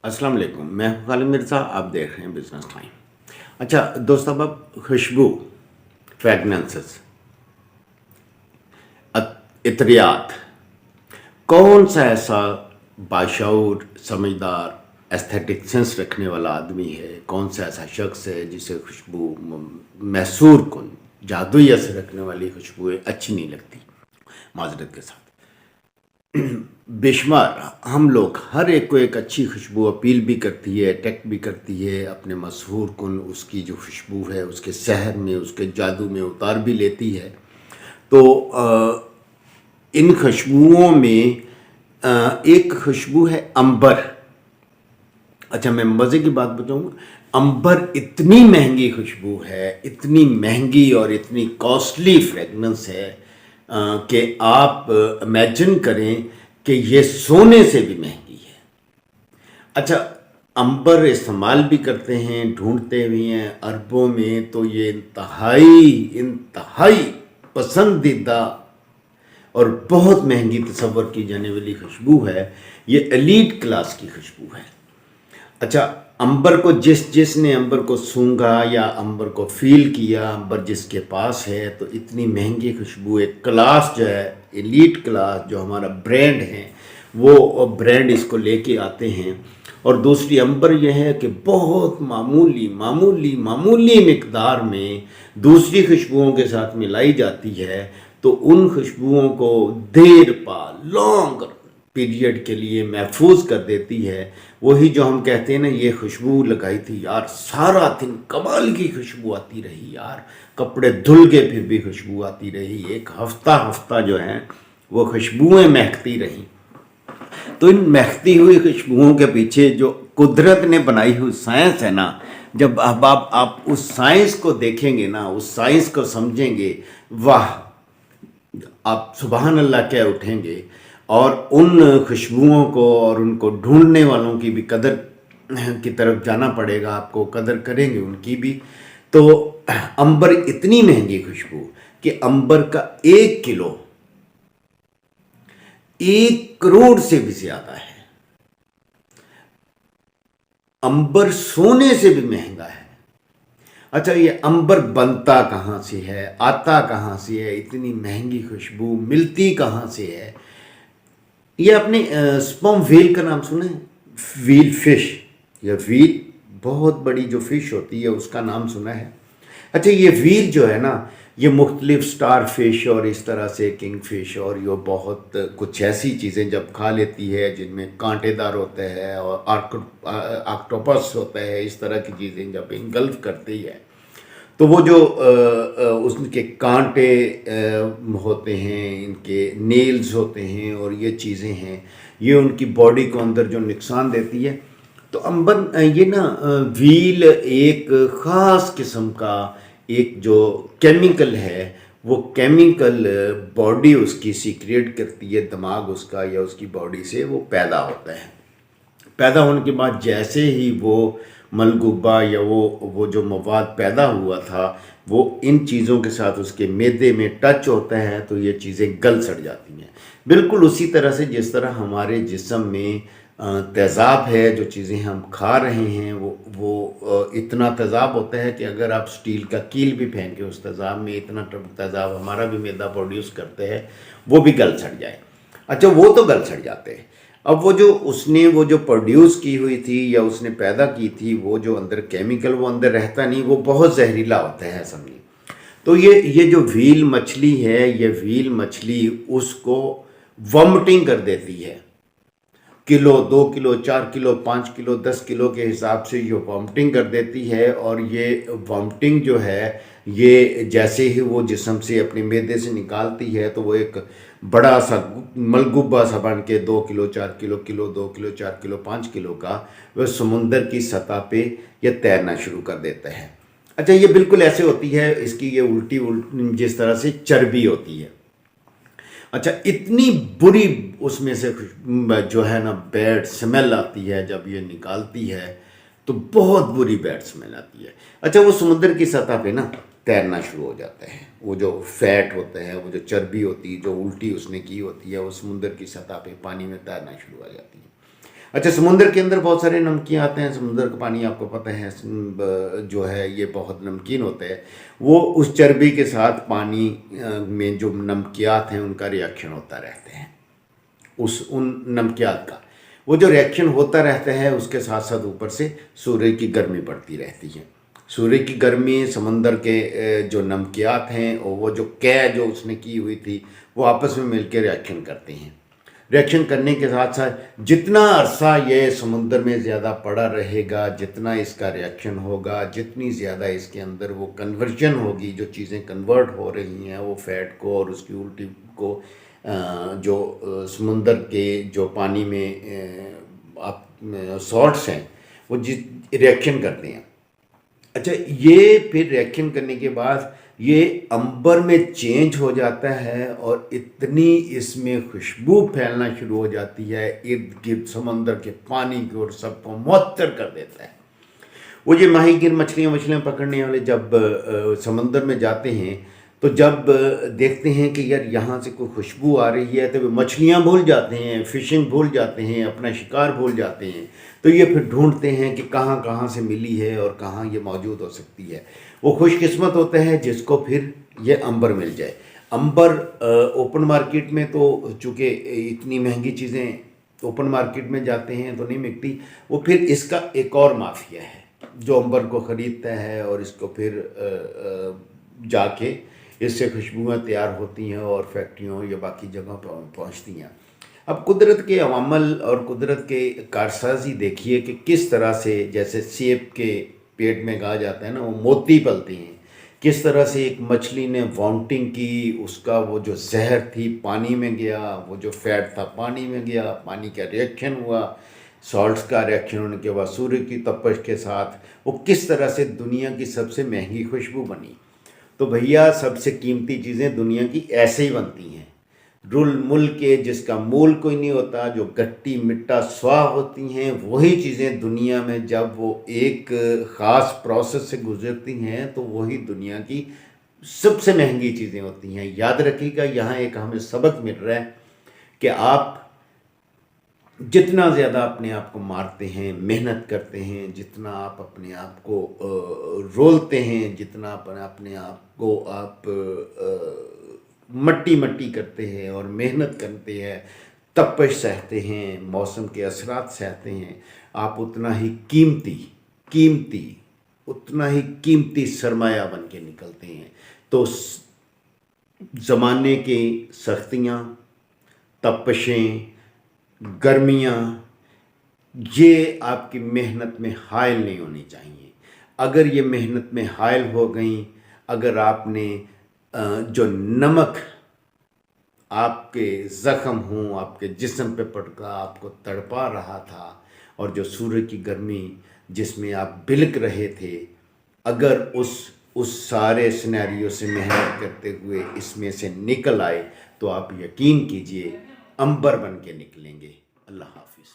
अस्सलाम वालेकुम। मैं हूं खालिद मिर्ज़ा, आप देख रहे हैं बिजनेस टाइम। अच्छा दोस्तों, अब खुशबू, फ्रेगनेंसेस, इत्रियात, कौन सा ऐसा बाशऊर, समझदार, एस्थेटिक सेंस रखने वाला आदमी है, कौन सा ऐसा शख्स है जिसे खुशबू मैसूर कुन, जादुई असर रखने वाली खुशबुएं अच्छी नहीं लगती। माजरत के साथ, बेशुमार हम लोग हर एक को एक अच्छी खुशबू अपील भी करती है, अट्रैक्ट भी करती है, अपने मशहूर कुन उसकी जो खुशबू है उसके शहर में, उसके जादू में उतार भी लेती है। तो इन खुशबुओं में एक खुशबू है अंबर। अच्छा, मैं मज़े की बात बताऊँ, अंबर इतनी महंगी खुशबू है, इतनी महंगी और इतनी कॉस्टली फ्रेगनेंस है कि आप इमेजिन करें कि ये सोने से भी महंगी है। अच्छा, अंबर इस्तेमाल भी करते हैं, ढूंढते भी हैं अरबों में, तो ये इंतहाई इंतहाई पसंदीदा और बहुत महंगी तस्वर की जाने वाली खुशबू है। ये एलीट क्लास की खुशबू है। अच्छा, अंबर को जिसने अंबर को सूंघा या अंबर को फील किया, अंबर जिसके पास है, तो इतनी महंगी खुशबू, एक क्लास जो है, एलीट क्लास जो हमारा ब्रांड है, वो ब्रांड इसको लेके आते हैं। और दूसरी अंबर यह है कि बहुत मामूली मामूली मामूली मिकदार में दूसरी खुशबुओं के साथ मिलाई जाती है, तो उन खुशबुओं को देर पा लॉन्ग पीरियड के लिए महफूज कर देती है। वही जो हम कहते हैं ना, ये खुशबू लगाई थी यार, सारा दिन कमाल की खुशबू आती रही यार, कपड़े धुल के फिर भी खुशबू आती रही, एक हफ्ता हफ्ता जो है वो खुशबुएं महकती रहीं। तो इन महकती हुई खुशबुओं के पीछे जो कुदरत ने बनाई हुई साइंस है ना, जब अब आप उस साइंस को देखेंगे ना, उस साइंस को समझेंगे, वाह, आप सुबहान अल्लाह कह उठेंगे। और उन खुशबुओं को और उनको ढूंढने वालों की भी कदर की तरफ जाना पड़ेगा, आपको कदर करेंगे उनकी भी। तो अंबर इतनी महंगी खुशबू कि अंबर का 1 किलो 1 करोड़ से भी ज्यादा है। अंबर सोने से भी महंगा है। अच्छा, ये अंबर बनता कहाँ से है, आता कहाँ से है, इतनी महंगी खुशबू मिलती कहाँ से है? ये आपने स्पर्म व्हेल का नाम सुना है? व्हील फिश या व्हील, बहुत बड़ी जो फिश होती है उसका नाम सुना है? अच्छा, ये व्हील जो है ना, ये मुख्तलिफ स्टार फिश और इस तरह से किंग फिश और ये बहुत कुछ ऐसी चीज़ें जब खा लेती है जिनमें कांटेदार होते हैं और ऑक्टोपस होता है, इस तरह की चीज़ें जब इंगल्फ करती है, तो वो जो उसके कांटे होते हैं, इनके नेल्स होते हैं और ये चीज़ें हैं, ये उनकी बॉडी को अंदर जो नुकसान देती है। तो अंबर ये ना व्हील एक ख़ास किस्म का एक जो केमिकल है, वो केमिकल बॉडी उसकी सीक्रेट करती है, दिमाग उसका या उसकी बॉडी से वो पैदा होता है। पैदा होने के बाद जैसे ही वो मलगूबा या वो जो मवाद पैदा हुआ था, वो इन चीज़ों के साथ उसके मैदे में टच होता है, तो ये चीज़ें गल सड़ जाती हैं। बिल्कुल उसी तरह से जिस तरह हमारे जिस्म में तेज़ाब है, जो चीज़ें हम खा रहे हैं वो इतना तेज़ाब होता है कि अगर आप स्टील का कील भी फेंकें उस तेज़ाब में, इतना तेज़ाब हमारा भी मैदा प्रोड्यूस करते हैं, वो भी गल सड़ जाए। अच्छा, वो तो गल सड़ जाते हैं। अब वो जो उसने वो जो प्रोड्यूस की हुई थी या उसने पैदा की थी, वो जो अंदर केमिकल वो अंदर रहता नहीं, वो बहुत जहरीला होता है समझिए। तो ये जो व्हील मछली है, ये व्हील मछली उसको वॉमिटिंग कर देती है, kilo 2 kilo 4 kilo 5 kilo 10 kilo के हिसाब से ये वॉमिटिंग कर देती है। और ये वॉमिटिंग जो है, ये जैसे ही वो जिस्म से अपने मैदे से निकालती है, तो वो एक बड़ा सा मलगुब्बा सा बन के 2 kilo 4 kilo 2 kilo 4 kilo 5 kilo का वह समुंदर की सतह पे ये तैरना शुरू कर देता है। अच्छा, ये बिल्कुल ऐसे होती है, इसकी ये उल्टी जिस तरह से चर्बी होती है। अच्छा, इतनी बुरी उसमें से जो है ना बैड स्मेल आती है जब ये निकालती है, तो बहुत बुरी बैड स्मेल आती है। अच्छा, वो समुद्र की सतह पे ना तैरना शुरू हो जाता है। वो जो फैट होता है, वो जो चर्बी होती है, जो उल्टी उसने की होती है, वो समुद्र की सतह पे पानी में तैरना शुरू हो जाती है। अच्छा, समुंदर के अंदर बहुत सारे नमकियाँ आते हैं। समुंदर का पानी आपको पता है जो है ये बहुत नमकीन होता है। वो उस चर्बी के साथ पानी में जो नमकियात हैं उनका रिएक्शन होता रहते हैं। उन नमकियात का वो जो रिएक्शन होता रहता है, उसके साथ साथ ऊपर से सूर्य की गर्मी बढ़ती रहती है। सूर्य की गर्मी, समंदर के जो नमकियात हैं और वो जो कैद जो उसने की हुई थी, वो आपस में मिलकर रिएक्शन करते हैं। रिएक्शन करने के साथ साथ जितना अरसा ये समुंदर में ज़्यादा पड़ा रहेगा, जितना इसका रिएक्शन होगा, जितनी ज़्यादा इसके अंदर वो कन्वर्जन होगी, जो चीज़ें कन्वर्ट हो रही हैं वो फैट को और उसकी उल्टी को जो समुंदर के जो पानी में आप सॉल्ट्स हैं वो रिएक्शन करते हैं। अच्छा, ये फिर रिएक्शन करने के बाद ये अंबर में चेंज हो जाता है और इतनी इसमें खुशबू फैलना शुरू हो जाती है इर्द गिर्द समंदर के पानी की, और सबको मुअत्तर कर देता है। वो ये माहीगीर मछलियाँ पकड़ने वाले जब समंदर में जाते हैं तो जब देखते हैं कि यार यहाँ से कोई खुशबू आ रही है तो वे मछलियाँ भूल जाते हैं, फिशिंग भूल जाते हैं, अपना शिकार भूल जाते हैं। तो ये फिर ढूंढते हैं कि कहाँ कहाँ से मिली है और कहाँ ये मौजूद हो सकती है। वो खुशकिस्मत होता है जिसको फिर ये अंबर मिल जाए। अंबर ओपन मार्केट में तो चूँकि इतनी महंगी चीज़ें ओपन मार्केट में जाते हैं तो नहीं मिलती। वो फिर इसका एक और माफिया है जो अंबर को ख़रीदता है और इसको फिर जाके इससे खुशबुएँ तैयार होती हैं और फैक्ट्रियों या बाकी जगहों पर पहुँचती हैं। अब कुदरत के अवामल और कुदरत के कारसाजी देखिए कि किस तरह से, जैसे सेब के पेट में कहा जाता है ना, वो मोती पलती हैं, किस तरह से एक मछली ने वाउंटिंग की, उसका वो जो जहर थी पानी में गया, वो जो फैट था पानी में गया, पानी का रिएक्शन हुआ, सॉल्ट्स का रिएक्शन होने के बाद सूर्य की तपश के साथ वो किस तरह से दुनिया की सबसे महंगी खुशबू बनी। तो भैया, सबसे कीमती चीज़ें दुनिया की ऐसे ही बनती हैं, रुल मुल के, जिसका मूल कोई नहीं होता, जो गट्टी मिट्टा स्वाह होती हैं, वही चीज़ें दुनिया में जब वो एक ख़ास प्रोसेस से गुजरती हैं तो वही दुनिया की सबसे महंगी चीज़ें होती हैं। याद रखिएगा, यहाँ एक हमें सबक मिल रहा है कि आप जितना ज़्यादा अपने आप को मारते हैं, मेहनत करते हैं, जितना आप अपने आप को रोलते हैं, जितना अपने आप को आप मट्टी मट्टी करते हैं और मेहनत करते हैं, तपश सहते हैं, मौसम के असरात सहते हैं, आप उतना ही कीमती सरमाया बन के निकलते हैं। तो ज़माने की सख्तियाँ, तपशें, गर्मियाँ, ये आपकी मेहनत में हायल नहीं होनी चाहिए। अगर ये मेहनत में हायल हो गई, अगर आपने जो नमक आपके ज़ख़म हों, आपके जिस्म पे पड़कर आपको तड़पा रहा था, और जो सूर्य की गर्मी जिसमें आप बिलक रहे थे, अगर उस सारे सिनेरियो से मेहनत करते हुए इसमें से निकल आए तो आप यकीन कीजिए अंबर बन के निकलेंगे। अल्लाह हाफिज़।